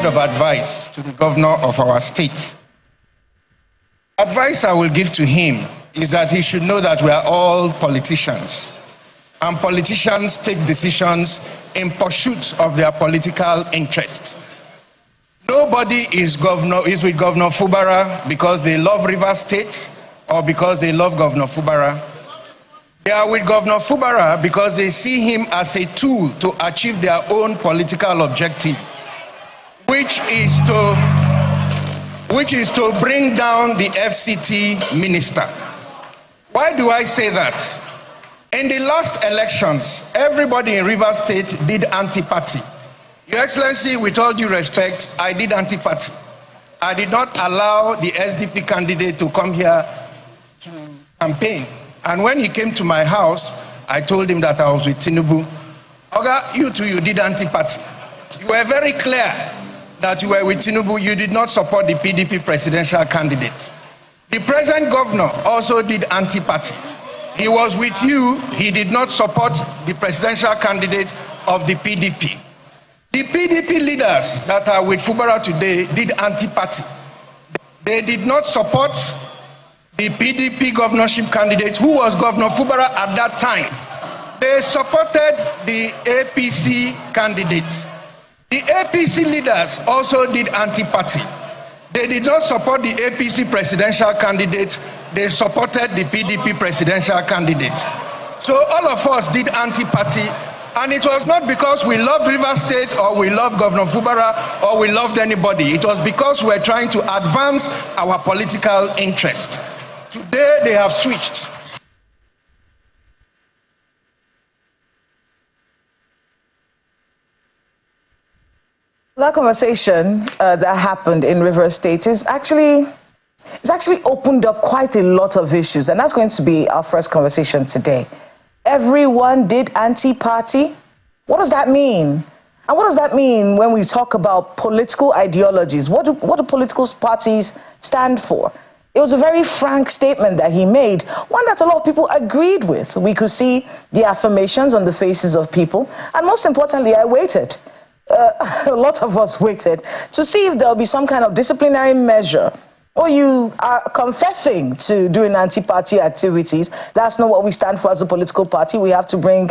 word of advice to the governor of our state. Advice I will give to him is that he should know that we are all politicians, and politicians take decisions in pursuit of their political interest. Nobody is with Governor Fubara because they love Rivers State or because they love Governor Fubara. They are with Governor Fubara because they see him as a tool to achieve their own political objective, which is to bring down the FCT minister. Why do I say that? In the last elections, everybody in Rivers State did Antiparty. Your Excellency, with all due respect, I did Antiparty. I did not allow the SDP candidate to come here to campaign. And when he came to my house, I told him that I was with Tinubu. Oga, you too, you did Antiparty. You were very clear that you were with Tinubu. You did not support the PDP presidential candidate. The present governor also did Antiparty. He was with you. He did not support the presidential candidate of the PDP. The PDP leaders that are with Fubara today did Antiparty. They did not support the PDP governorship candidate, who was Governor Fubara at that time. They supported the APC candidate. The APC leaders also did Antiparty. They did not support the APC presidential candidate. They supported the PDP presidential candidate. So all of us did Antiparty. And it was not because we loved Rivers State or we loved Governor Fubara or we loved anybody. It was because we're trying to advance our political interest. Today they have switched. That conversation that happened in Rivers State is actually opened up quite a lot of issues, and that's going to be our first conversation today. Everyone did Antiparty. What does that mean? And what does that mean when we talk about political ideologies? What do political parties stand for? It was a very frank statement that he made, one that a lot of people agreed with. We could see the affirmations on the faces of people, and most importantly, I waited. A lot of us waited to see if there'll be some kind of disciplinary measure. Or you are confessing to doing anti-party activities. That's not what we stand for as a political party. We have to bring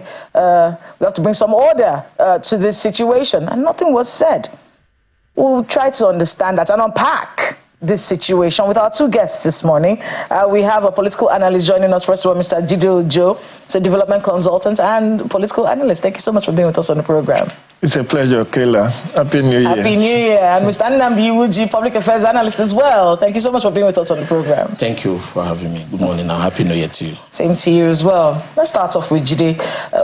some order to this situation, and nothing was said. We'll try to understand that and unpack this situation with our two guests this morning. We have a political analyst joining us. First of all, Mr. Jide Ojo, a development consultant and political analyst. Thank you so much for being with us on the program. It's a pleasure, Kayla. Happy New Year. Happy New Year. And Mr. Nnamdi Iwuji, public affairs analyst as well. Thank you so much for being with us on the program. Thank you for having me. Good morning and Happy New Year to you. Same to you as well. Let's start off with Jide.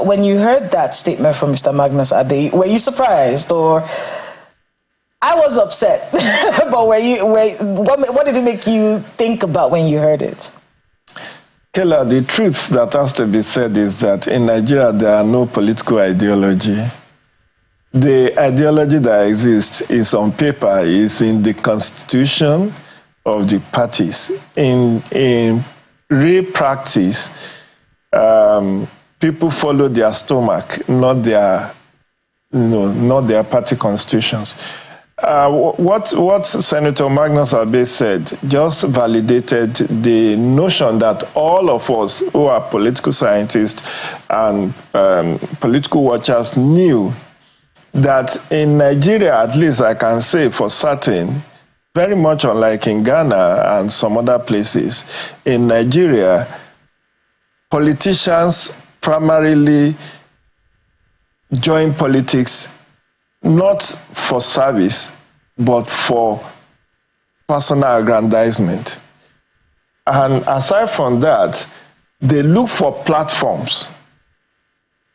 When you heard that statement from Mr. Magnus Abe, were you surprised or... I was upset, but what did it make you think about when you heard it? Kayla, the truth that has to be said is that in Nigeria, there are no political ideology. The ideology that exists is on paper, is in the constitution of the parties. In real practice, people follow their stomach, not their party constitutions. What Senator Magnus Abe said just validated the notion that all of us who are political scientists and political watchers knew that in Nigeria, at least I can say for certain, very much unlike in Ghana and some other places, in Nigeria, politicians primarily join politics not for service, but for personal aggrandizement. And aside from that, they look for platforms.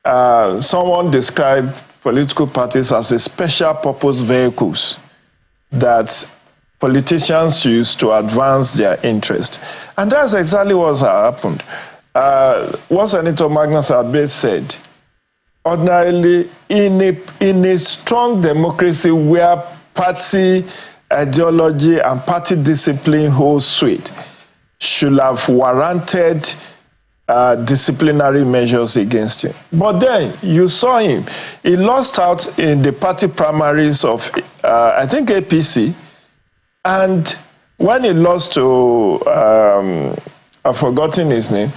Someone described political parties as a special purpose vehicles that politicians use to advance their interest. And that's exactly what happened. What Senator Magnus Abe said, ordinarily, in a strong democracy where party ideology and party discipline holds sway, should have warranted disciplinary measures against him. But then you saw him. He lost out in the party primaries of, I think, APC. And when he lost to, I've forgotten his name,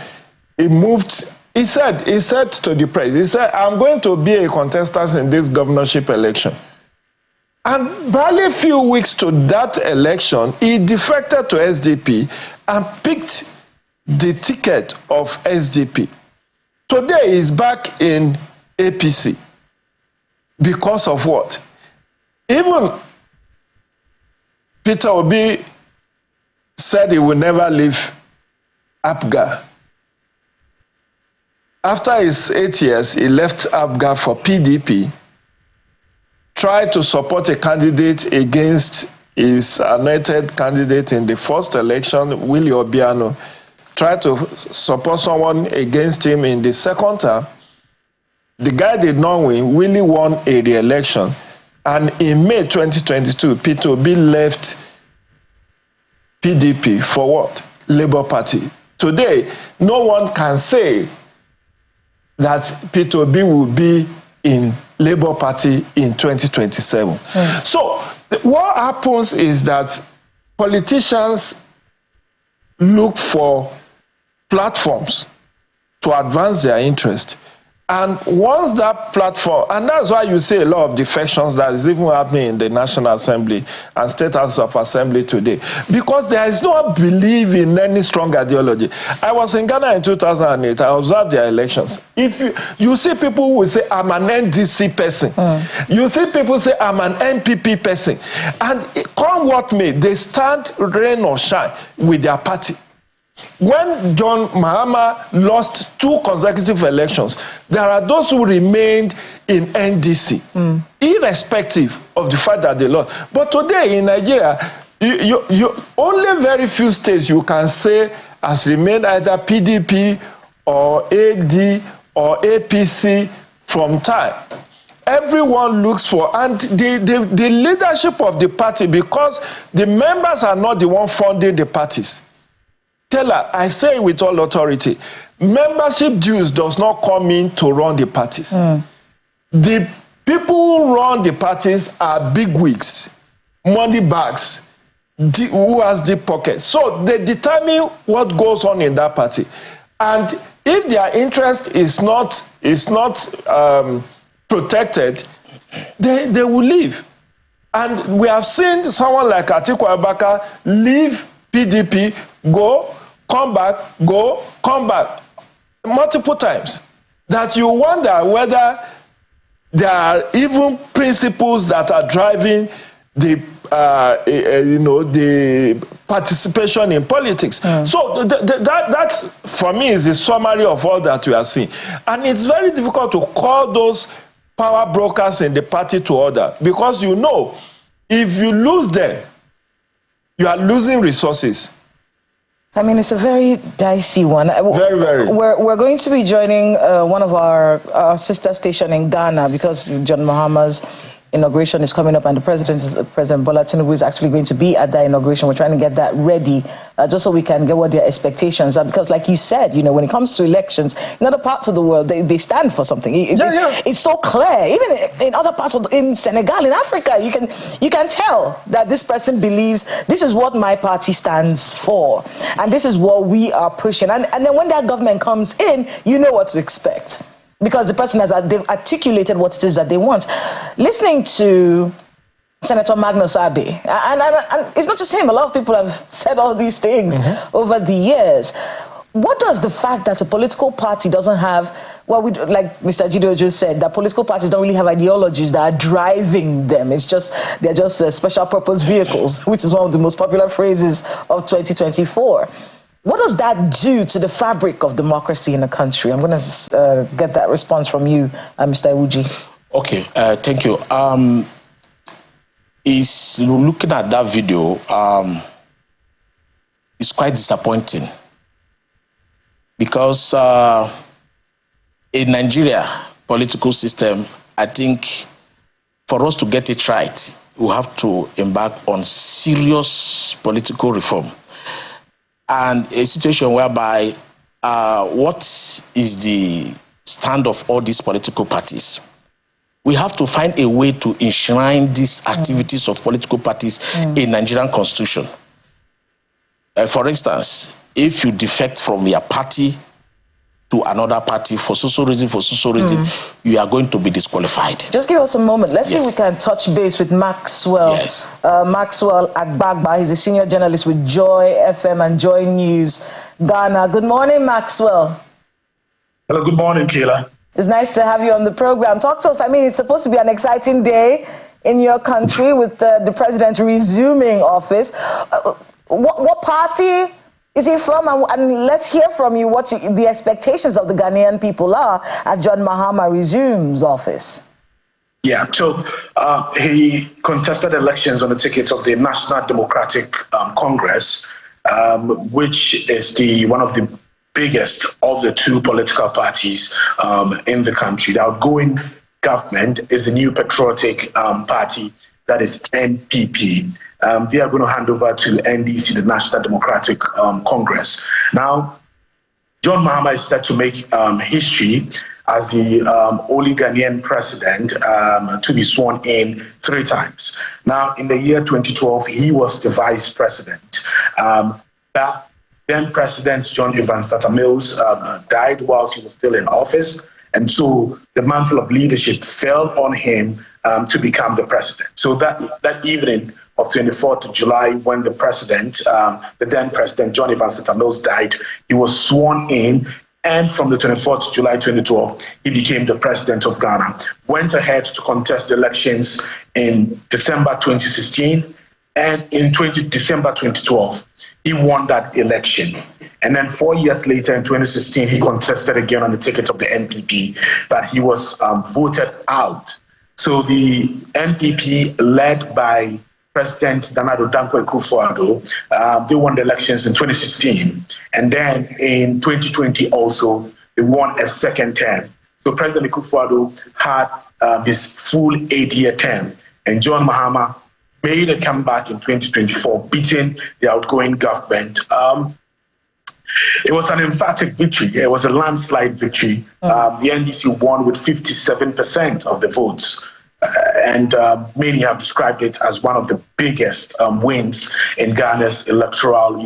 he moved. He said to the press, he said, I'm going to be a contestant in this governorship election. And barely a few weeks to that election, he defected to SDP and picked the ticket of SDP. Today he's back in APC. Because of what? Even Peter Obi said he will never leave APGA. After his 8 years, he left APGA for PDP, tried to support a candidate against his anointed candidate in the first election, Willie Obiano, tried to support someone against him in the second term. The guy did not win. Willie won a re-election. And in May 2022, Peter Obi left PDP for what? Labour Party. Today, no one can say that Peter Obi will be in Labour Party in 2027. So what happens is that politicians look for platforms to advance their interest. And once that platform, and that's why you see a lot of defections that is even happening in the National Assembly and State House of Assembly today, because there is no belief in any strong ideology. I was in Ghana in 2008. I observed their elections. If you see people who will say, I'm an NDC person. You see people say, I'm an NPP person. And come what may, they stand rain or shine with their party. When John Maham lost 2 consecutive elections, there are those who remained in NDC, irrespective of the fact that they lost. But today in Nigeria, you only very few states you can say has remained either PDP or AD or APC from time. Everyone looks for, and the leadership of the party, because the members are not the one funding the parties. Taylor, I say with all authority, membership dues does not come in to run the parties. The people who run the parties are bigwigs, money bags, who has deep pockets. So they determine what goes on in that party. And if their interest is not protected, they will leave. And we have seen someone like Atiku Abubakar leave PDP, go, come back, go, come back, multiple times. That you wonder whether there are even principles that are driving the the participation in politics. So that for me is a summary of all that we are seeing. And it's very difficult to call those power brokers in the party to order, because you know, if you lose them, you are losing resources. I mean, it's a very dicey one. Very, very. We're going to be joining one of our sister station in Ghana, because John Mahama's inauguration is coming up, and President Bola Tinubu is actually going to be at that inauguration. We're trying to get that ready, just so we can get what their expectations are. Because, like you said, you know, when it comes to elections, in other parts of the world, they stand for something. It's so clear. Even in other parts in Senegal, in Africa, you can tell that this person believes this is what my party stands for, and this is what we are pushing. And then when that government comes in, you know what to expect, because the person they've articulated what it is that they want. Listening to Senator Magnus Abe, and it's not just him, a lot of people have said all these things over the years. What does the fact that a political party doesn't have, well, like Mr. Gideon just said, that political parties don't really have ideologies that are driving them. They're just special purpose vehicles, which is one of the most popular phrases of 2024. What does that do to the fabric of democracy in the country? I'm going to get that response from you, Mr. Iwuji. Okay, thank you. Is looking at that video, it's quite disappointing, because in Nigeria political system, I think for us to get it right, we have to embark on serious political reform. And a situation whereby what is the stand of all these political parties? We have to find a way to enshrine these activities of political parties in Nigerian constitution. For instance, if you defect from your party to another party for so reason, you are going to be disqualified. Just give us a moment. Let's see if we can touch base with Maxwell. Yes. Maxwell Agbagba. He's a senior journalist with Joy FM and Joy News Ghana. Good morning, Maxwell. Hello, good morning, Kayla. It's nice to have you on the program. Talk to us. I mean, it's supposed to be an exciting day in your country with the president resuming office. What party is he from? And let's hear from you what the expectations of the Ghanaian people are as John Mahama resumes office. Yeah, so he contested elections on the ticket of the National Democratic Congress, which is one of the biggest of the two political parties in the country. The outgoing government is the New Patriotic Party, that is NPP. They are going to hand over to NDC, the National Democratic Congress. Now, John Mahama is set to make history as the only Ghanaian president to be sworn in 3 times. Now, in the year 2012, he was the vice president. Then President John Evans Atta Mills died whilst he was still in office. And so the mantle of leadership fell on him to become the president. So that evening of 24th of July, when the then President John Evans Atta Mills died, he was sworn in. And from the 24th of July 2012, he became the president of Ghana. Went ahead to contest the elections in December 2016. And in December 2012, he won that election. And then 4 years later, in 2016, he contested again on the ticket of the NPP, but he was voted out. So the NPP, led by President Nana Addo Dankwa Akufo-Addo, they won the elections in 2016. And then in 2020 also, they won a second term. So President Akufo-Addo had his full 8-year term. And John Mahama made a comeback in 2024, beating the outgoing government. It was an emphatic victory. It was a landslide victory. The NDC won with 57% of the votes. And many have described it as one of the biggest wins in Ghana's electoral,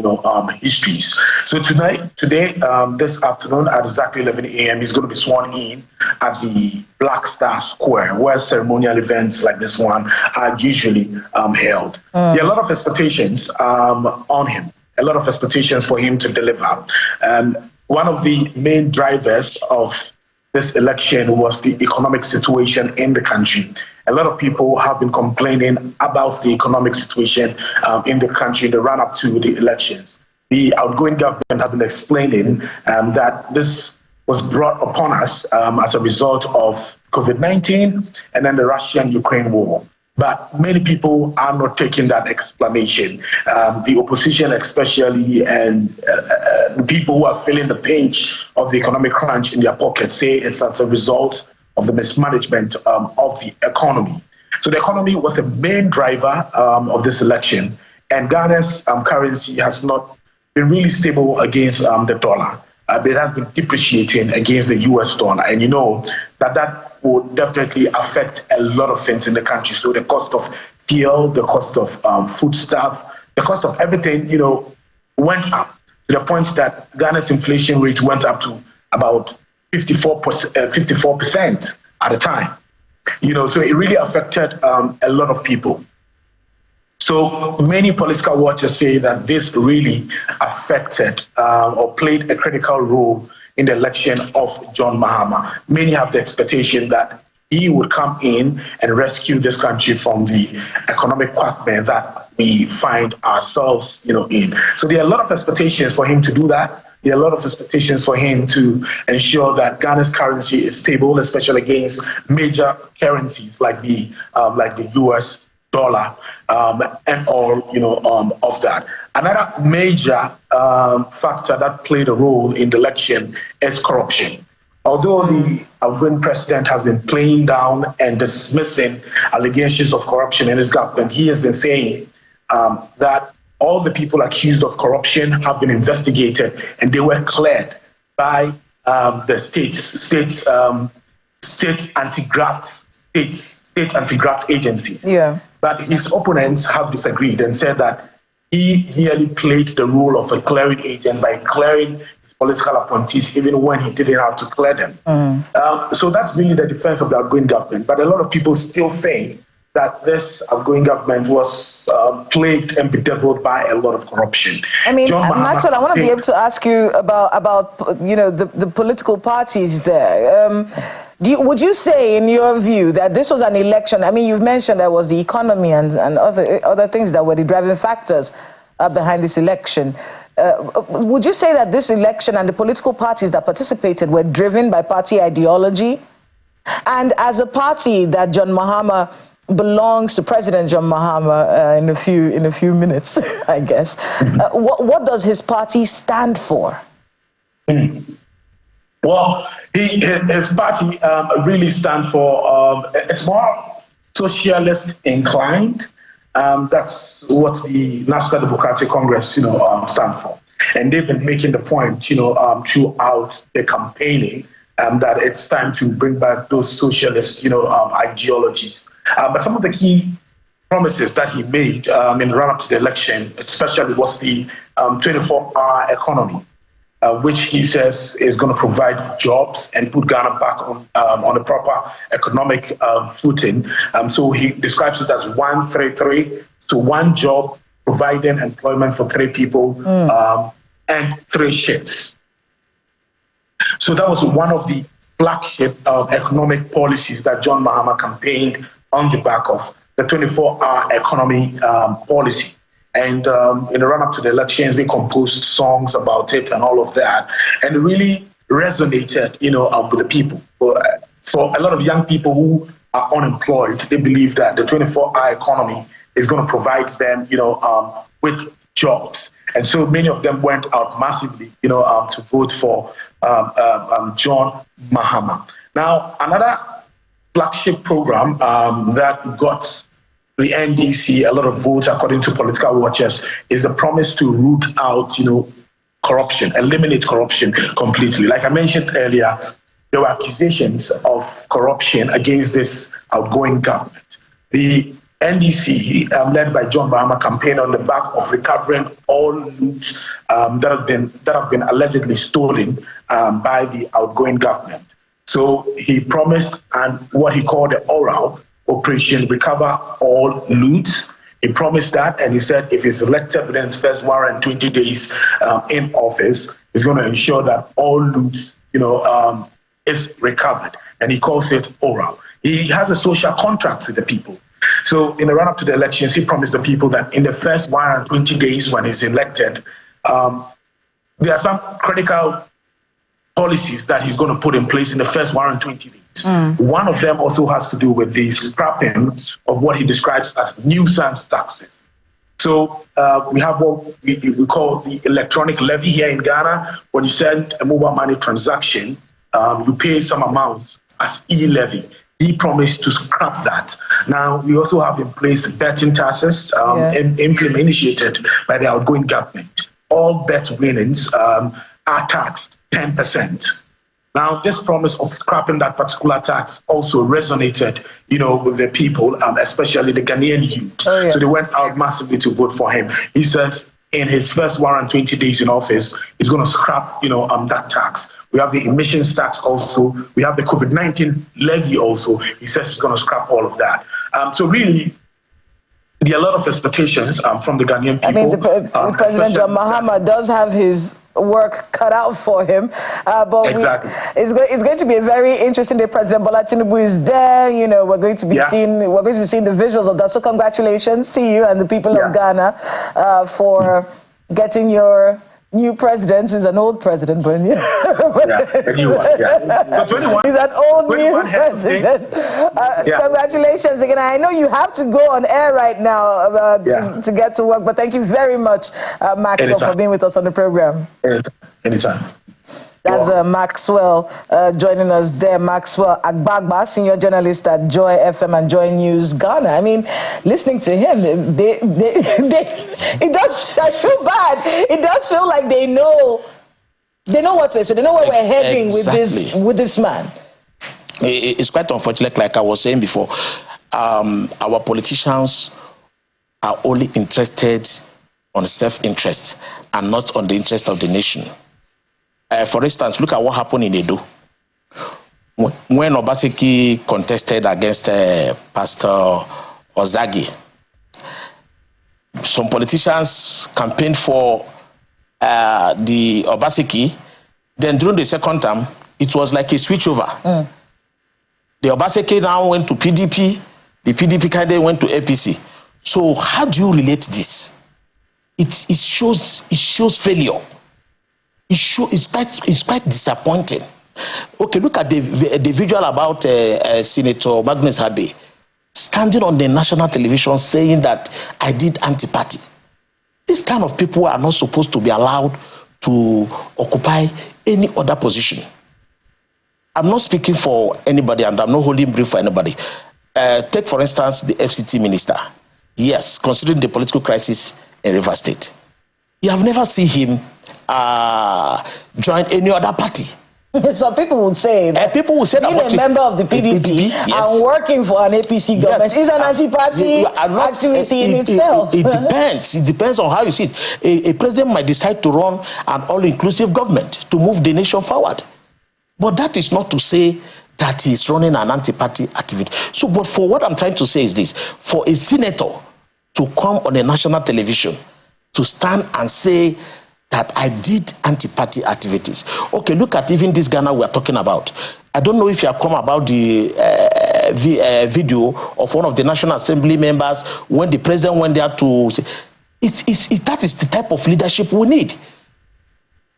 histories. So today, this afternoon at exactly 11 a.m., he's going to be sworn in at the Black Star Square, where ceremonial events like this one are usually held. There are a lot of expectations on him, a lot of expectations for him to deliver. One of the main drivers of this election was the economic situation in the country. A lot of people have been complaining about the economic situation in the country in the run-up to the elections. The outgoing government has been explaining that this was brought upon us as a result of COVID-19 and then the Russian-Ukraine war. But many people are not taking that explanation. The opposition especially, and the people who are feeling the pinch of the economic crunch in their pockets say it's as a result of the mismanagement of the economy. So the economy was the main driver of this election, and Ghana's currency has not been really stable against the dollar. It has been depreciating against the US dollar, and you know that will definitely affect a lot of things in the country. So the cost of fuel, the cost of foodstuff, the cost of everything, went up to the point that Ghana's inflation rate went up to about 54% at a time. So it really affected a lot of people. So many political watchers say that this really affected or played a critical role in the election of John Mahama. Many have the expectation that he would come in and rescue this country from the economic quagmire that we find ourselves, in. So there are a lot of expectations for him to do that. There are a lot of expectations for him to ensure that Ghana's currency is stable, especially against major currencies like the US dollar and all of that. Another major factor that played a role in the election is corruption. Although the outgoing president has been playing down and dismissing allegations of corruption in his government, he has been saying that all the people accused of corruption have been investigated and they were cleared. by the state anti-graft agencies. Yeah. But his opponents have disagreed and said that he nearly played the role of a clearing agent by clearing his political appointees even when he didn't have to clear them. So that's really the defense of the outgoing government. But a lot of people still think that this outgoing government was plagued and bedeviled by a lot of corruption. I mean, Maxwell, I want to be able to ask you about the political parties there. Would you say, in your view, that this was an election? I mean, you've mentioned there was the economy and other things that were the driving factors behind this election. Would you say that this election and the political parties that participated were driven by party ideology? And as a party that John Mahama belongs to, President John Mahama, in a few minutes, I guess, what does his party stand for? Well, his party really stands for, it's more socialist inclined. That's what the National Democratic Congress, stands for. And they've been making the point, throughout the campaigning, that it's time to bring back those socialist, ideologies. But some of the key promises that he made in the run-up to the election, especially, was the 24-hour economy, which he says is going to provide jobs and put Ghana back on a proper economic footing. So he describes it as 133, so one job providing employment for 3 people and 3 shifts. So that was one of the flagship economic policies that John Mahama campaigned on the back of the 24-hour economy policy. And in the run-up to the elections, they composed songs about it and all of that. And it really resonated, with the people. For a lot of young people who are unemployed, they believe that the 24-hour economy is going to provide them, with jobs. And so many of them went out massively, to vote for John Mahama. Now, another flagship program that got the NDC a lot of votes, according to political watchers, is the promise to root out, corruption, eliminate corruption completely. Like I mentioned earlier, there were accusations of corruption against this outgoing government. The NDC, led by John Mahama, campaigned on the back of recovering all loot that have been allegedly stolen by the outgoing government. So he promised, and what he called the oral operation, recover all loot. He promised that, and he said if he's elected within his first 120 days in office, he's going to ensure that all loot, is recovered. And he calls it oral. He has a social contract with the people. So in the run-up to the elections, he promised the people that in the first 120 days when he's elected, there are some critical policies that he's going to put in place in the first 120 days. One of them also has to do with the scrapping of what he describes as nuisance taxes. So we have what we call the electronic levy here in Ghana. When you send a mobile money transaction, you pay some amount as e-levy. He promised to scrap that. Now, we also have in place betting taxes initiated by the outgoing government. All bet winnings are taxed 10%. Now, this promise of scrapping that particular tax also resonated, with the people, especially the Ghanaian youth. So they went out massively to vote for him. He says in his first 120 days in office, he's going to scrap, that tax. We have the emissions tax also. We have the COVID-19 levy also. He says he's going to scrap all of that. So really, there are a lot of expectations from the Ghanaian people. I mean, the President John Mahama does have his work cut out for him, but exactly. It's going to be a very interesting day. President Bola Tinubu is there. We're going to be seeing the visuals of that. So congratulations to you and the people of Ghana for getting your new president. Who's an old president, but a new one. So 21. He's an old new president. Congratulations again. I know you have to go on air right now to get to work, but thank you very much, Maxwell, for being with us on the program. Anytime. That's Maxwell joining us there. Maxwell Agbagba, senior journalist at Joy FM and Joy News Ghana. I mean, listening to him, it does. I feel bad. It does feel like they know They know what to expect. They know where we're heading with this man. It's quite unfortunate, like I was saying before. Our politicians are only interested on self-interest and not on the interest of the nation. For instance, look at what happened in Edo. When Obaseki contested against Pastor Ozagi, some politicians campaigned for the Obaseki. Then during the second term, it was like a switchover. The Obaseki now went to PDP. The PDP candidate went to APC. So how do you relate this? It shows failure. It's quite disappointing. Okay, look at the visual about Senator Magnus Habe standing on the national television saying that I did anti-party. These kind of people are not supposed to be allowed to occupy any other position. I'm not speaking for anybody and I'm not holding brief for anybody. Take, for instance, the FCT minister. Yes, considering the political crisis in Rivers State, you have never seen him join any other party. Some people would say that being a member of the PDP yes, and working for an APC government is an anti-party activity in itself. It depends. It depends on how you see it. A president might decide to run an all-inclusive government to move the nation forward. But that is not to say that he's running an anti-party activity. So, but for what I'm trying to say is this: for a senator to come on a national television to stand and say that I did anti-party activities. Okay, look at even this Ghana we are talking about. I don't know if you have come about the video of one of the National Assembly members when the president went there to say, that is the type of leadership we need.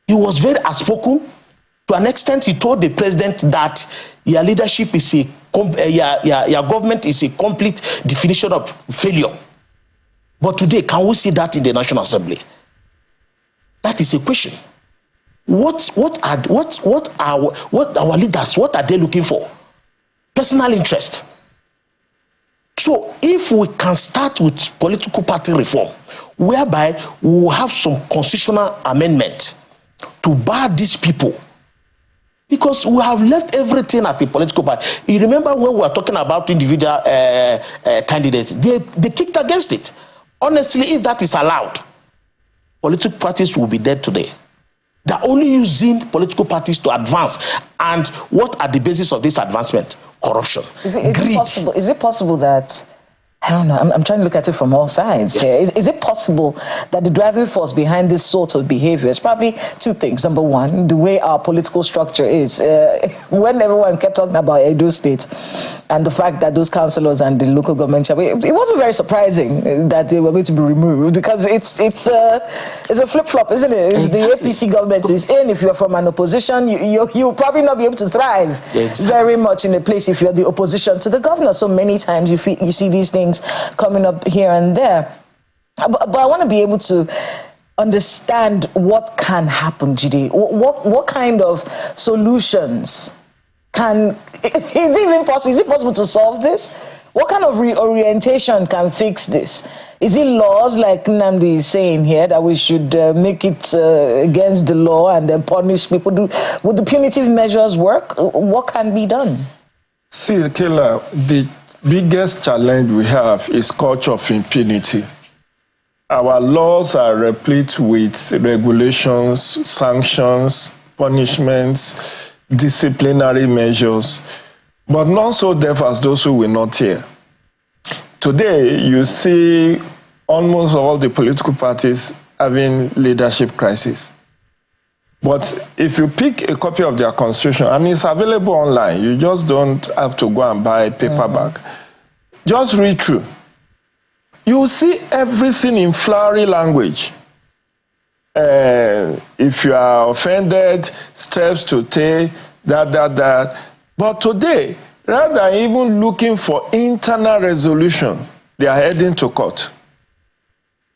He was very outspoken. To an extent, he told the president that your leadership is your government is a complete definition of failure. But today, can we see that in the National Assembly? That is a question. What our leaders, what are they looking for? Personal interest. So if we can start with political party reform, whereby we will have some constitutional amendment to bar these people, because we have left everything at the political party. You remember when we were talking about individual candidates, they kicked against it. Honestly, if that is allowed, political parties will be dead today. They're only using political parties to advance. And what are the basis of this advancement? Corruption. Is it possible that, I don't know, I'm trying to look at it from all sides here. Is it possible that the driving force behind this sort of behavior is probably two things? Number one, the way our political structure is. When everyone kept talking about Edo State and the fact that those councillors and the local government, it wasn't very surprising that they were going to be removed, because it's a flip-flop, isn't it? If the APC government is in, if you're from an opposition, you'll probably not be able to thrive very much in a place if you're the opposition to the governor. So many times you see these things coming up here and there. But I want to be able to understand what can happen, Jide. What kind of solutions is it possible to solve this? What kind of reorientation can fix this? Is it laws, like Nnamdi is saying here, that we should make it against the law and then punish people? Would the punitive measures work? What can be done? See, Kayla, the biggest challenge we have is culture of impunity. Our laws are replete with regulations, sanctions, punishments, disciplinary measures, but not so deaf as those who will not hear. Today, you see almost all the political parties having leadership crisis. But if you pick a copy of their constitution, and it's available online, you just don't have to go and buy a paperback. Just read through. You will see everything in flowery language. If you are offended, steps to take, that. But today, rather than even looking for internal resolution, they are heading to court.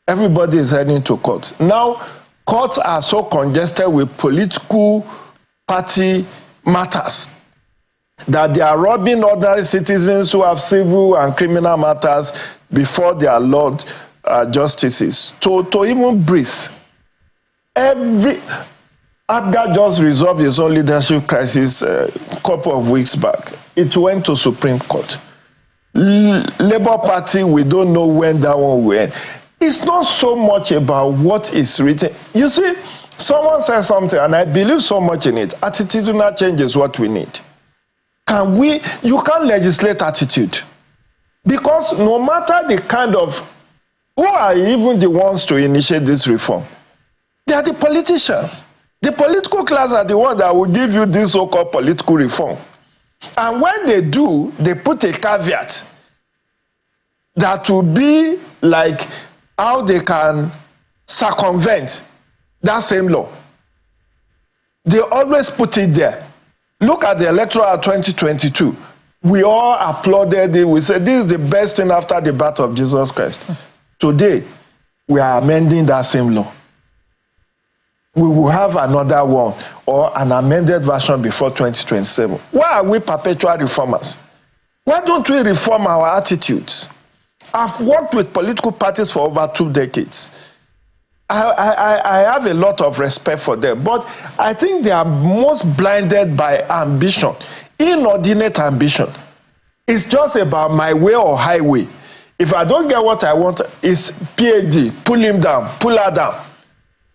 Everybody is heading to court. Now, courts are so congested with political party matters that they are robbing ordinary citizens who have civil and criminal matters before their Lord justices to even breathe. APGA just resolved its own leadership crisis a couple of weeks back. It went to Supreme Court. Labour Party, we don't know when that one will end. It's not so much about what is written. You see, someone says something, and I believe so much in it. Attitudinal change is what we need. You can't legislate attitude. Because no matter the kind of, who are even the ones to initiate this reform? They are the politicians. The political class are the ones that will give you this so-called political reform. And when they do, they put a caveat that will be like how they can circumvent that same law. They always put it there. Look at the electoral 2022. We all applauded it. We said, this is the best thing after the birth of Jesus Christ. Today, we are amending that same law. We will have another one or an amended version before 2027. Why are we perpetual reformers? Why don't we reform our attitudes? I've worked with political parties for over 2 decades. I have a lot of respect for them, but I think they are most blinded by ambition, inordinate ambition. It's just about my way or highway. If I don't get what I want, it's PAD, pull him down, pull her down.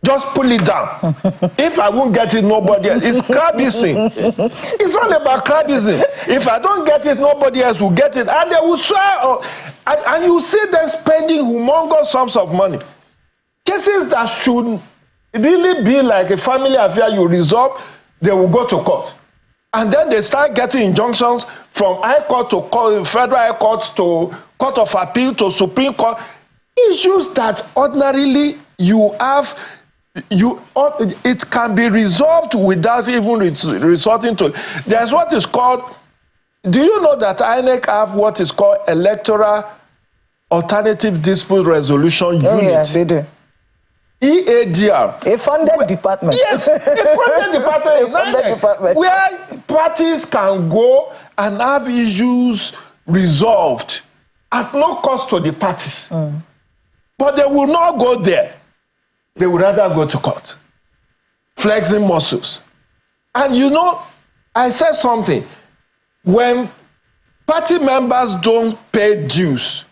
Just pull it down. If I won't get it, nobody else. It's crabism. It's all about crabism. If I don't get it, nobody else will get it. And they will swear. And you see them spending humongous sums of money. Cases that should really be like a family affair you resolve, they will go to court. And then they start getting injunctions from High Court to court, Federal High Court to Court of Appeal to Supreme Court. Issues that ordinarily you have, it can be resolved without even resorting to. There's what is called, do you know that INEC have what is called Electoral Alternative Dispute Resolution Unit? Oh, yeah, they do. EADR. A funded department. Yes, a funded department. A funded department. Where parties can go and have issues resolved at no cost to the parties. But they will not go there. They would rather go to court, flexing muscles. And you know, I said something. When party members don't pay dues,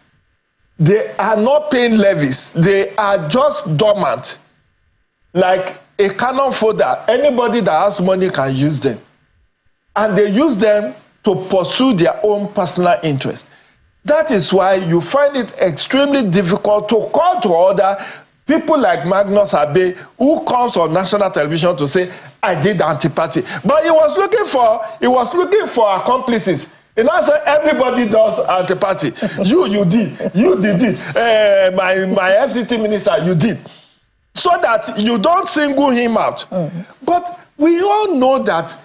they are not paying levies. They are just dormant. Like a cannon fodder, anybody that has money can use them. And they use them to pursue their own personal interest. That is why you find it extremely difficult to call to order people like Magnus Abe, who comes on national television to say, I did Antiparty. But he was looking for accomplices. And I said, everybody does Antiparty. You did it. My FCT minister, you did. So that you don't single him out. But we all know that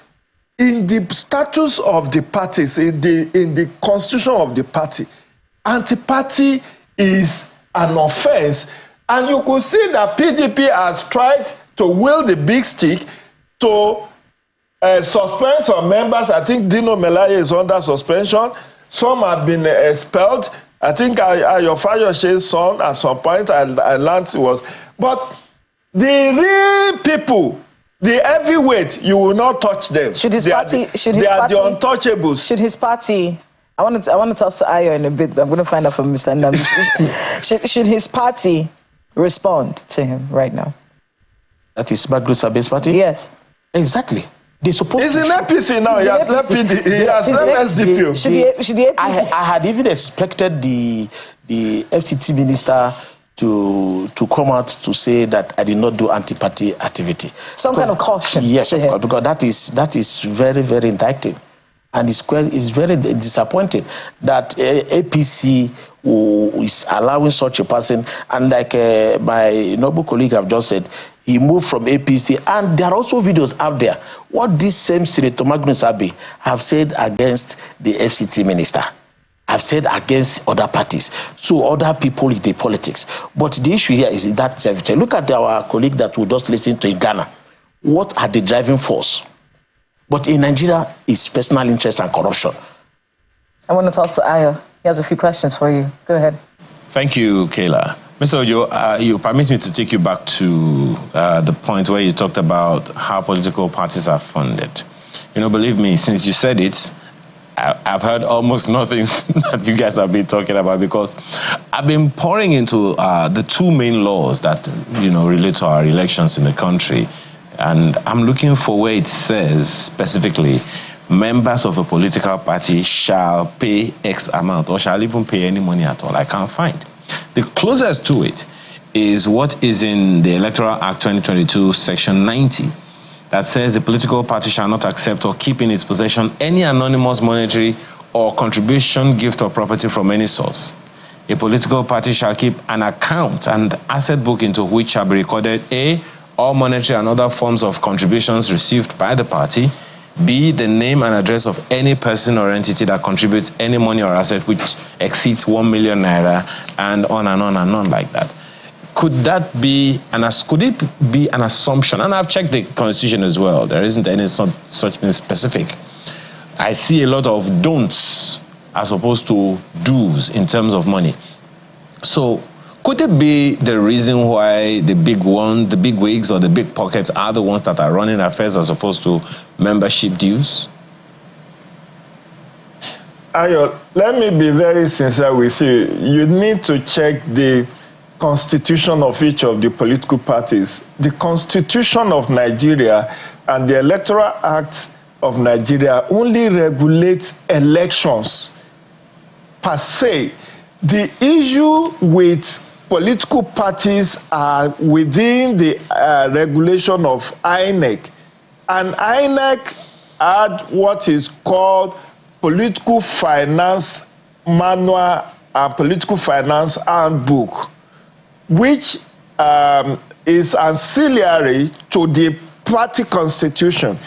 in the status of the parties, in the constitution of the party, Antiparty is an offense. And you could see that PDP has tried to wield the big stick to suspend some members. I think Dino Melaye is under suspension. Some have been expelled. I think Ayo Fayoshe's son at some point, I learned it was. But the real people, the heavyweight, you will not touch them. Should his party? They are the untouchables. Should his party? I want to toss to Ayo in a bit, but I'm going to find out from Mr. Ndam. Should his party respond to him right now? That is Magnus Abe's party? Yes. Exactly. They supposed He's in APC now. He has left SDP. Should the APC? I had even expected the FCT minister to come out to say that I did not do anti-party activity. Some kind of caution. Yes, of course, because that is very, very indicting. And it's very disappointing that APC is allowing such a person. And like my noble colleague have just said, he moved from APC. And there are also videos out there. What this same Senator Magnus Abe have said against the FCT minister, have said against other parties, so other people in the politics. But the issue here is that look at our colleague that we just listened to in Ghana. What are the driving force? But in Nigeria, it's personal interest and corruption. I want to toss to Ayo. He has a few questions for you. Go ahead. Thank you, Kayla. Mr. Ojo, you permit me to take you back to the point where you talked about how political parties are funded. You know, believe me, since you said it, I've heard almost nothing that you guys have been talking about, because I've been pouring into the two main laws that, you know, relate to our elections in the country. And I'm looking for where it says specifically, members of a political party shall pay X amount or shall even pay any money at all. I can't find. The closest to it is what is in the Electoral Act 2022, Section 90, that says the political party shall not accept or keep in its possession any anonymous monetary or contribution, gift, or property from any source. A political party shall keep an account and asset book into which shall be recorded A, all monetary and other forms of contributions received by the party, B, the name and address of any person or entity that contributes any money or asset which exceeds 1 million naira, and on and on and on like that. Could it be an assumption? And I've checked the Constitution as well. There isn't any such thing specific. I see a lot of don'ts as opposed to do's in terms of money. So could it be the reason why the big wigs or the big pockets are the ones that are running affairs as opposed to membership dues? Ayo, let me be very sincere with you. You need to check the constitution of each of the political parties. The Constitution of Nigeria and the Electoral Act of Nigeria only regulates elections per se. The issue with political parties are within the regulation of INEC, and INEC had what is called political finance manual and political finance handbook, which is ancillary to the party constitution.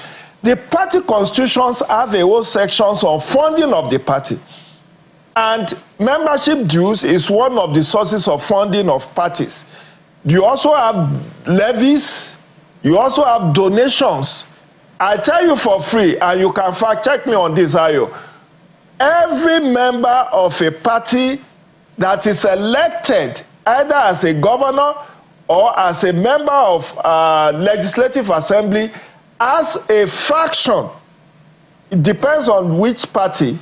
The party constitutions have a whole sections on funding of the party. And membership dues is one of the sources of funding of parties. You also have levies, you also have donations. I tell you for free, and you can fact check me on this, Ayo. Every member of a party that is elected either as a governor or as a member of legislative assembly has a fraction. It depends on which party.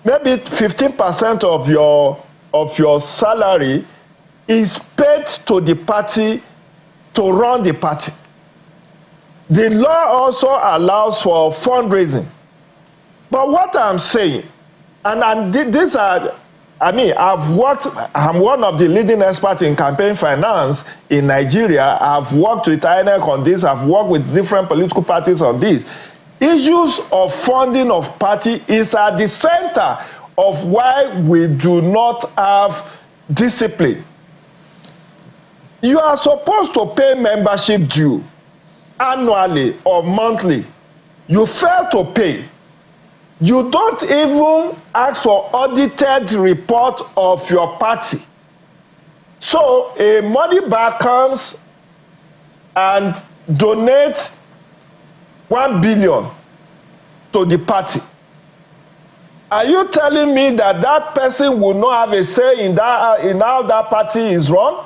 Maybe 15% of your salary is paid to the party to run the party. The law also allows for fundraising. But what I'm saying, and these are, I'm one of the leading experts in campaign finance in Nigeria. I've worked with INEC on this. I've worked with different political parties on this. Issues of funding of party is at the center of why we do not have discipline. You are supposed to pay membership due annually or monthly. You fail to pay. You don't even ask for audited report of your party. So a money back comes and donates 1 billion to the party. Are you telling me that that person will not have a say in how that party is run?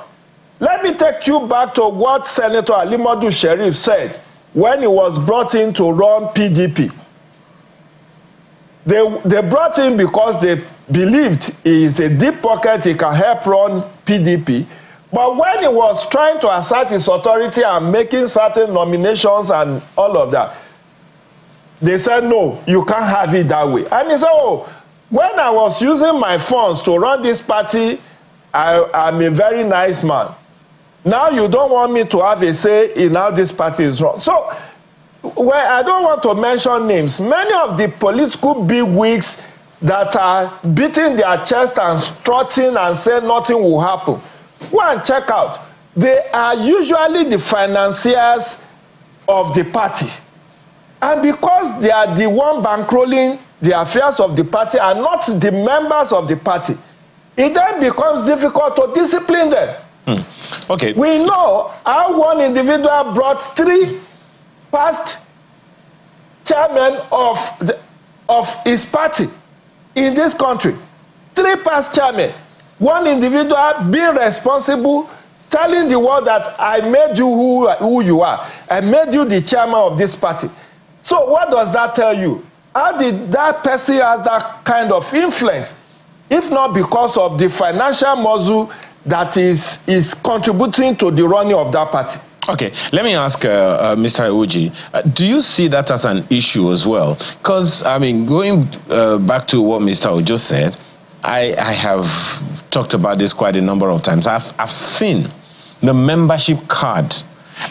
Let me take you back to what Senator Alimadu Sheriff said when he was brought in to run PDP. They brought him because they believed he is a deep pocket, he can help run PDP. But when he was trying to assert his authority and making certain nominations and all of that, they said, no, you can't have it that way. And he said, oh, when I was using my funds to run this party, I'm a very nice man. Now you don't want me to have a say in how this party is run. So, well, I don't want to mention names. Many of the political bigwigs that are beating their chest and strutting and say nothing will happen, go and check out. They are usually the financiers of the party. And because they are the one bankrolling the affairs of the party and not the members of the party, it then becomes difficult to discipline them. Okay. We know how one individual brought 3 past chairmen of his party in this country. 3 past chairmen. One individual being responsible, telling the world that I made you who you are. I made you the chairman of this party. So what does that tell you? How did that person have that kind of influence? If not because of the financial muscle that is contributing to the running of that party. Okay, let me ask Mr. Iwoji, do you see that as an issue as well? Because, I mean, going back to what Mr. Ojo said, I have talked about this quite a number of times. I've seen the membership card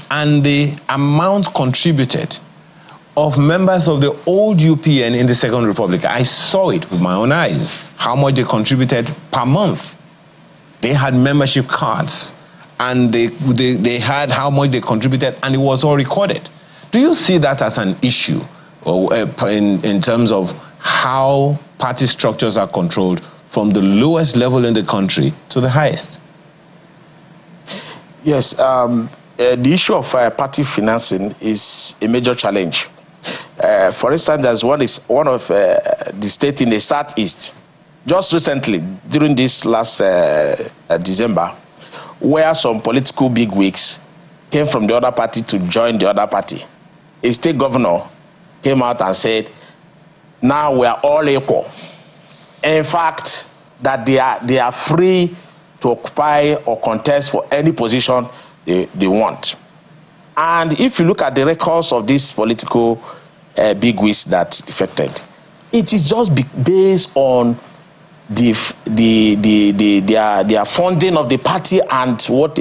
and the amount contributed of members of the old UPN in the Second Republic. I saw it with my own eyes, how much they contributed per month. They had membership cards and they had how much they contributed, and it was all recorded. Do you see that as an issue or in terms of how party structures are controlled from the lowest level in the country to the highest? Yes, the issue of party financing is a major challenge. For instance, there's one of the state in the southeast, just recently, during this last December, where some political bigwigs came from the other party to join the other party. A state governor came out and said, now we are all equal. In fact, that they are free to occupy or contest for any position they want. And if you look at the records of these political bigwigs that defected, it is just based on their funding of the party and what.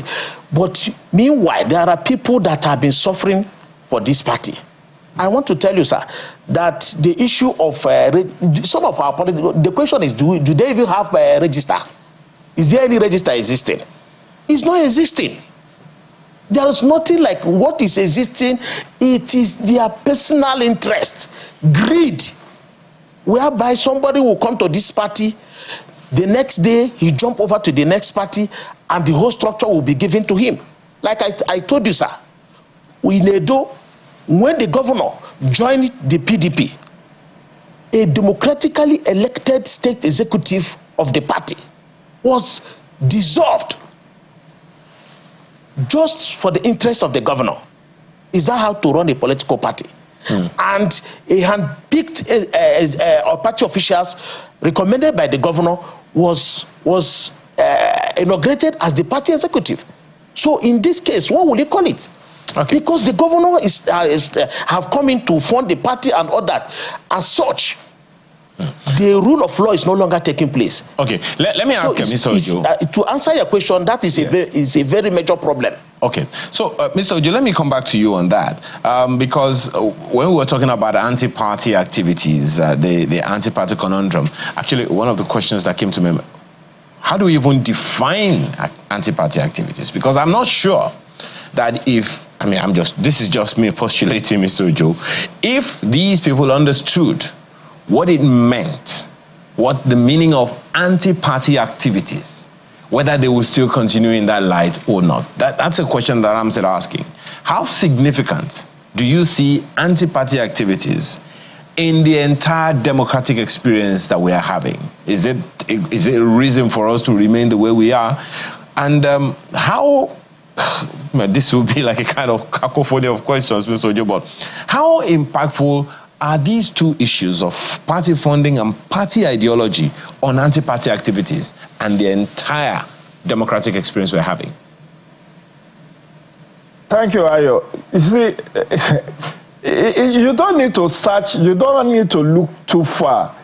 But meanwhile, there are people that have been suffering for this party. I want to tell you, sir, that the issue of some of our political, the question is, do they even have a register? Is there any register existing? It's not existing. There is nothing like what is existing. It is their personal interest, greed, whereby somebody will come to this party, the next day he jump over to the next party, and the whole structure will be given to him. Like I told you, sir, in Edo, when the governor joined the PDP, a democratically elected state executive of the party was dissolved just for the interest of the governor. Is that how to run a political party? And a hand-picked party officials recommended by the governor was inaugurated as the party executive. So in this case, what will you call it? Okay. Because the governor have come in to fund the party and all that. As such, the rule of law is no longer taking place. Okay, let me ask you, Mr. Ojo. To answer your question, that is a very major problem. Okay, so Mr. Ojo, let me come back to you on that. Because when we were talking about anti-party activities, the anti-party conundrum, actually one of the questions that came to me, how do we even define anti-party activities? Because I'm not sure that this is just me postulating, Mr. Ojo, if these people understood what it meant, what the meaning of anti-party activities, whether they will still continue in that light or not. That's a question that I'm still asking. How significant do you see anti-party activities in the entire democratic experience that we are having? Is it a reason for us to remain the way we are? And how, this will be like a kind of cacophony of questions, Mr. Ojo, but how impactful are these two issues of party funding and party ideology on anti-party activities and the entire democratic experience we're having? Thank you, Ayo. You see, you don't need to search, you don't need to look too far.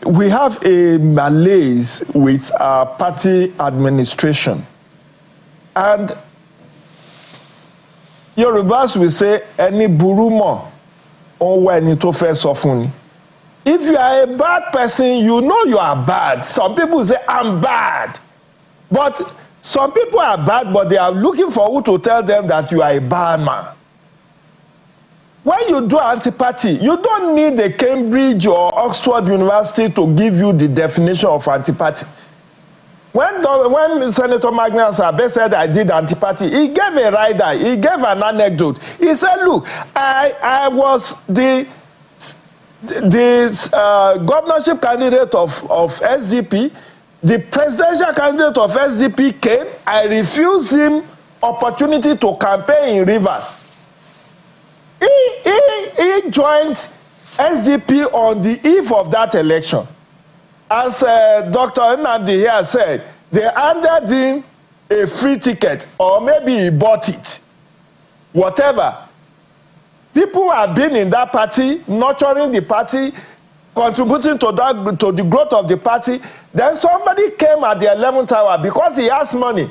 We have a malaise with our party administration. And Yorubas will say, any burumo. If you are a bad person, you know you are bad. Some people say, I'm bad. But some people are bad, but they are looking for who to tell them that you are a bad man. When you do anti-party, you don't need a Cambridge or Oxford University to give you the definition of anti-party. When Senator Magnus Abe said I did anti-party, he gave a rider, he gave an anecdote. He said, look, I was the governorship candidate of SDP. the presidential candidate of SDP came, I refused him opportunity to campaign in Rivers. He joined SDP on the eve of that election. As Dr. Nnamdi here said, they handed him a free ticket, or maybe he bought it. Whatever. People have been in that party, nurturing the party, contributing to the growth of the party. Then somebody came at the 11th hour because he has money.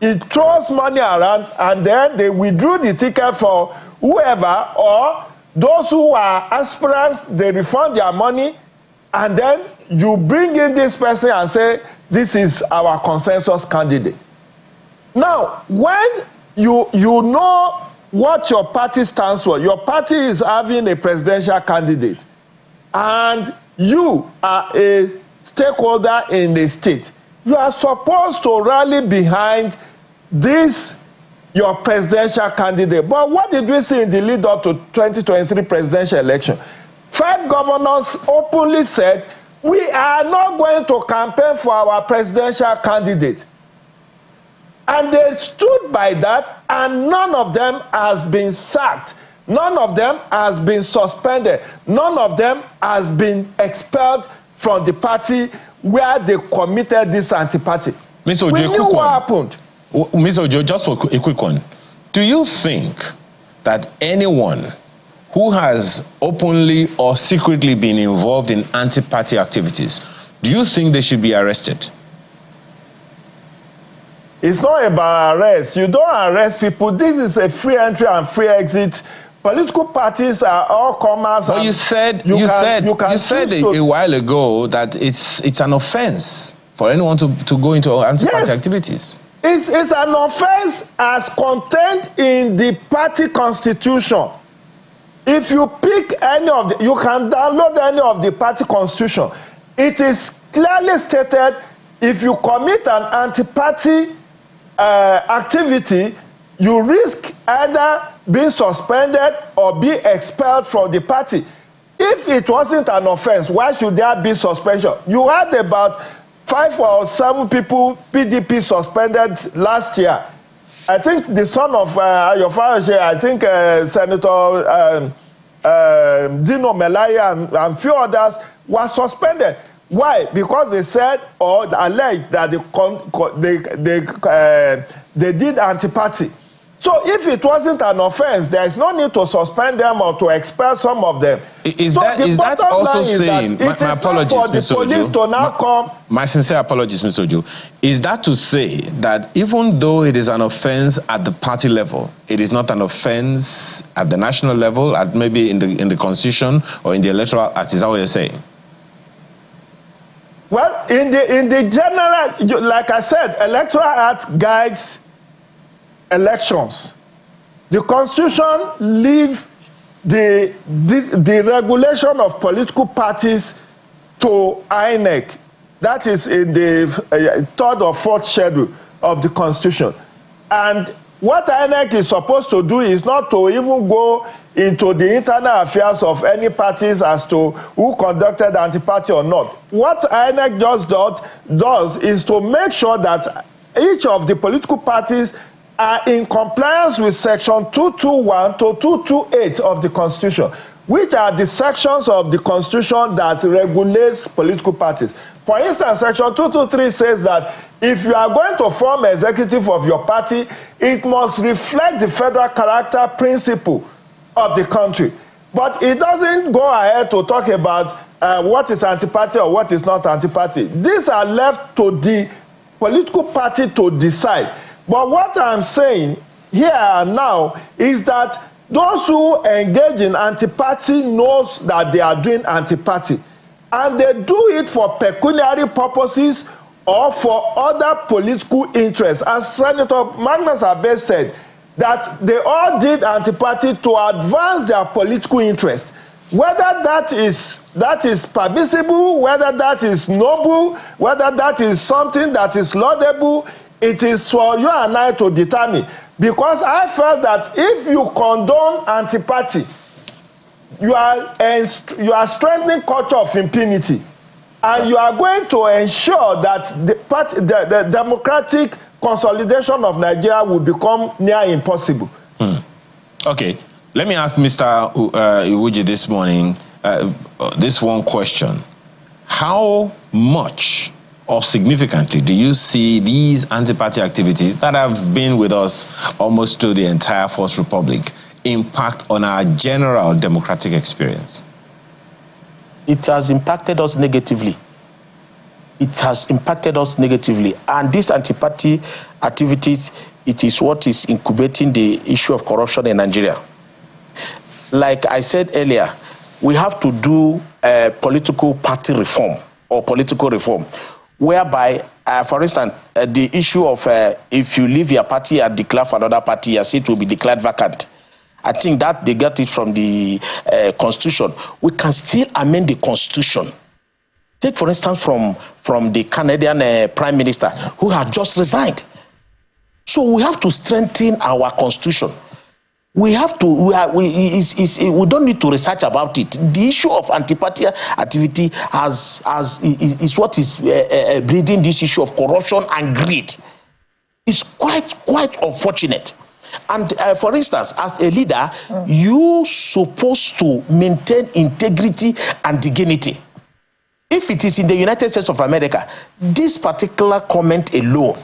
He throws money around, and then they withdrew the ticket for whoever, or those who are aspirants, they refund their money, and then you bring in this person and say, this is our consensus candidate. Now, when you know what your party stands for, your party is having a presidential candidate, and you are a stakeholder in the state, you are supposed to rally behind this, your presidential candidate. But what did we see in the lead up to 2023 presidential election? 5 governors openly said, we are not going to campaign for our presidential candidate. And they stood by that, and none of them has been sacked. None of them has been suspended. None of them has been expelled from the party where they committed this anti-party. Mr. Ojo, we knew what happened. Mr. Ojo, just for a quick one. Do you think that anyone who has openly or secretly been involved in anti-party activities, do you think they should be arrested? It's not about arrest. You don't arrest people. This is a free entry and free exit. Political parties are all comers. But you said a while ago that it's an offense for anyone to go into anti-party activities. It's an offense as contained in the party constitution. If you pick any of the, you can download any of the party constitution. It is clearly stated, if you commit an anti-party activity, you risk either being suspended or be expelled from the party. If it wasn't an offense, why should there be suspension? You had about 5 or 7 people PDP suspended last year. I think the son of your father, I think Senator Dino Melaya and few others were suspended. Why? Because they said or alleged that they did anti-party. So if it wasn't an offense, there is no need to suspend them or to expel some of them. Is that also saying, my apologies, Mr. Ojo. My sincere apologies, Mr. Ojo. Is that to say that even though it is an offense at the party level, it is not an offense at the national level, at maybe in the Constitution or in the Electoral Act? Is that what you're saying? Well, in the general, like I said, Electoral Act guides elections. The Constitution leaves the regulation of political parties to INEC. That is in the 3rd or 4th schedule of the Constitution. And what INEC is supposed to do is not to even go into the internal affairs of any parties as to who conducted anti-party or not. What INEC just does is to make sure that each of the political parties are in compliance with section 221 to 228 of the Constitution, which are the sections of the Constitution that regulates political parties. For instance, section 223 says that if you are going to form executive of your party, it must reflect the federal character principle of the country. But it doesn't go ahead to talk about what is anti-party or what is not anti-party. These are left to the political party to decide. But what I'm saying here and now is that those who engage in anti-party knows that they are doing anti-party. And they do it for pecuniary purposes or for other political interests. As Senator Magnus Abe said, that they all did anti-party to advance their political interest. Whether that is permissible, whether that is noble, whether that is something that is laudable, it is for you and I to determine. Because I felt that if you condone anti-party, you are strengthening culture of impunity. And you are going to ensure that the democratic consolidation of Nigeria will become near impossible. Okay, let me ask Mr. Iwuji this morning this one question. How much or significantly do you see these anti-party activities that have been with us almost to the entire Fourth Republic impact on our general democratic experience? It has impacted us negatively. It has impacted us negatively. And these anti-party activities, it is what is incubating the issue of corruption in Nigeria. Like I said earlier, we have to do political party reform or political reform, whereby, for instance, the issue of if you leave your party and declare for another party, your seat will be declared vacant. I think that they get it from the Constitution. We can still amend the Constitution. Take, for instance, from the Canadian Prime Minister, who has just resigned. So we have to strengthen our Constitution. We have to, we don't need to research about it. The issue of anti-party activity is what is breeding this issue of corruption and greed. It's quite unfortunate. And for instance, as a leader, you're supposed to maintain integrity and dignity. If it is in the United States of America, this particular comment alone,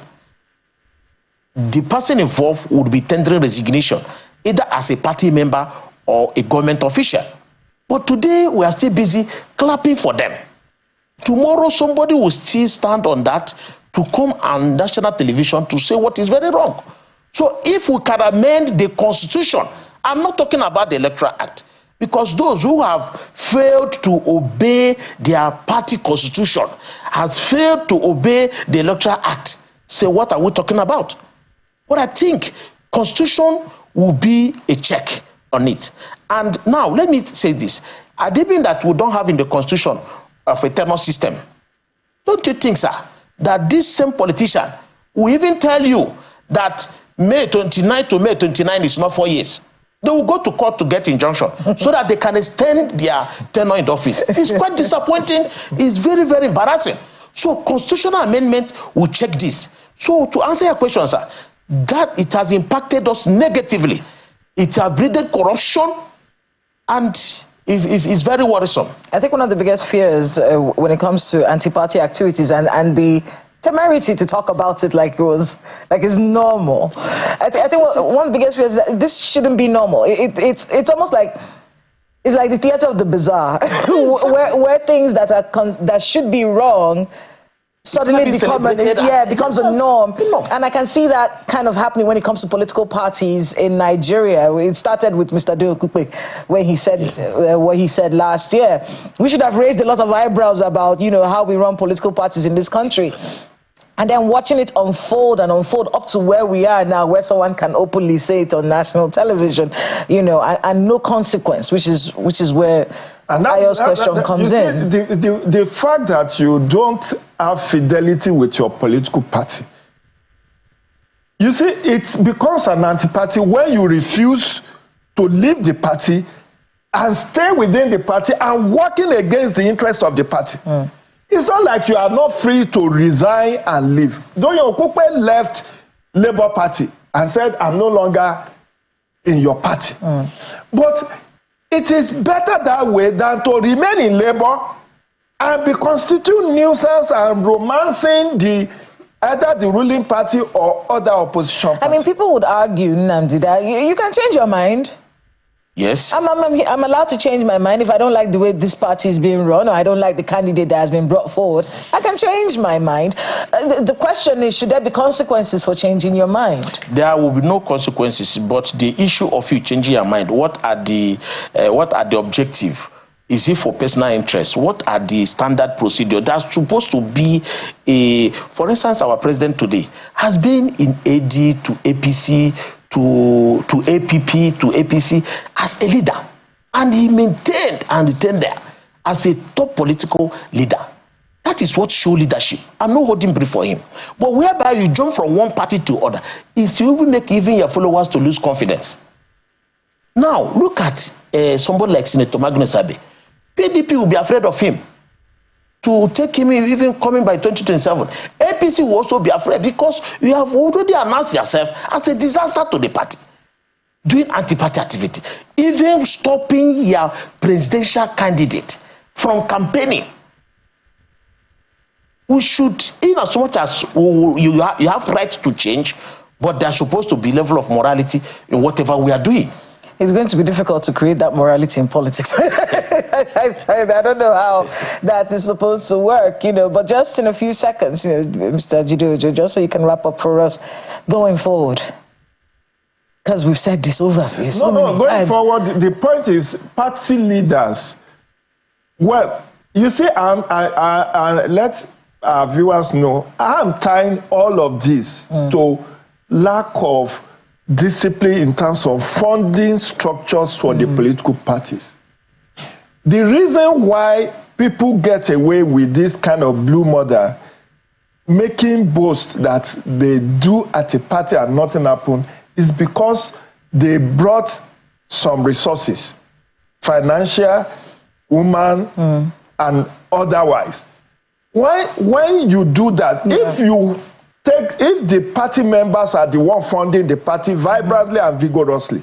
the person involved would be tendering resignation, either as a party member or a government official. But today, we are still busy clapping for them. Tomorrow, somebody will still stand on that to come on national television to say what is very wrong. So if we can amend the Constitution, I'm not talking about the Electoral Act, because those who have failed to obey their party constitution has failed to obey the Electoral Act. Say, what are we talking about? But I think Constitution will be a check on it. And now, let me say this. Admitting that we don't have in the Constitution of a tenure system, don't you think, sir, that this same politician will even tell you that May 29 to May 29 is not 4 years? They will go to court to get injunction so that they can extend their tenure in the office. It's quite disappointing. It's very, very embarrassing. So constitutional amendment will check this. So to answer your question, sir, that it has impacted us negatively. It has breeded corruption, and it's very worrisome. I think one of the biggest fears when it comes to anti-party activities and the temerity to talk about it like it's normal. I think one of the biggest fears is that this shouldn't be normal. It's almost like it's like the theater of the bizarre, where things that should be wrong suddenly becomes a norm. And I can see that kind of happening when it comes to political parties in Nigeria. It started with Mr. Deokukwe when he said what he said last year. We should have raised a lot of eyebrows about how we run political parties in this country. And then watching it unfold up to where we are now, where someone can openly say it on national television, and no consequence, which is where Ayo's question comes in. The fact that you don't have fidelity with your political party, you see, it becomes an anti-party when you refuse to leave the party and stay within the party and working against the interest of the party. It's not like you are not free to resign and leave. Doyo Okupe left Labour Party and said, I'm no longer in your party. But it is better that way than to remain in Labour and be constituting nuisance and romancing either the ruling party or other opposition party. I mean, people would argue, Nnamdi, that you can change your mind. Yes. I'm allowed to change my mind if I don't like the way this party is being run, or I don't like the candidate that has been brought forward. I can change my mind. The question is, should there be consequences for changing your mind? There will be no consequences, but the issue of you changing your mind, what are the objective? Is it for personal interest? What are the standard procedure? That's supposed to be for instance, our president today has been in AD to APC, to APP, to APC as a leader. And he maintained and retained there as a top political leader. That is what shows leadership. I'm not holding brief for him. But whereby you jump from one party to other, it will make even your followers to lose confidence. Now, look at somebody like Senator Magnus Abe. PDP will be afraid of him to take him even coming by 2027. APC will also be afraid because you have already announced yourself as a disaster to the party. Doing anti-party activity, even stopping your presidential candidate from campaigning. We should, in as much as you have right to change, but there's supposed to be level of morality in whatever we are doing. It's going to be difficult to create that morality in politics. I don't know how that is supposed to work, but just in a few seconds, Mr. Jideojo, just so you can wrap up for us going forward. Because we've said this over. Going forward, the point is party leaders. Well, you see, let our viewers know, I'm tying all of this to lack of discipline in terms of funding structures for the political parties. The reason why people get away with this kind of blue model, making boasts that they do at a party and nothing happened, is because they brought some resources, financial, human, and otherwise. When you do that, if the party members are the one funding the party vibrantly and vigorously,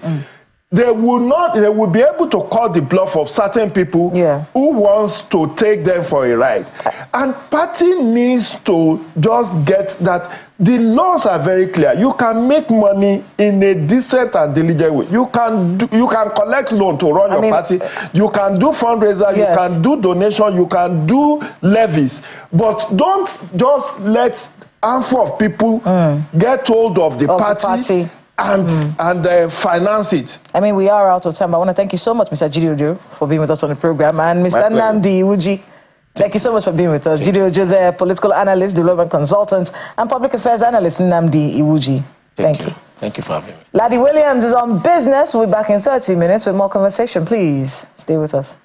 they will be able to call the bluff of certain people who wants to take them for a ride. And party needs to just get that the laws are very clear. You can make money in a decent and diligent way. You can collect loan to run your party. You can do fundraiser. You can do donation. You can do levies. But don't just let handful of people get hold of the party. And finance it. I mean, we are out of time. I want to thank you so much, Mr. Jideojo, for being with us on the program. And Mr. Nnamdi Iwuji, thank you so much for being with us. Jideojo, the political analyst, development consultant, and public affairs analyst, Nnamdi Iwuji. Thank you. Thank you for having me. Laddie Williams is on business. We'll be back in 30 minutes with more conversation. Please stay with us.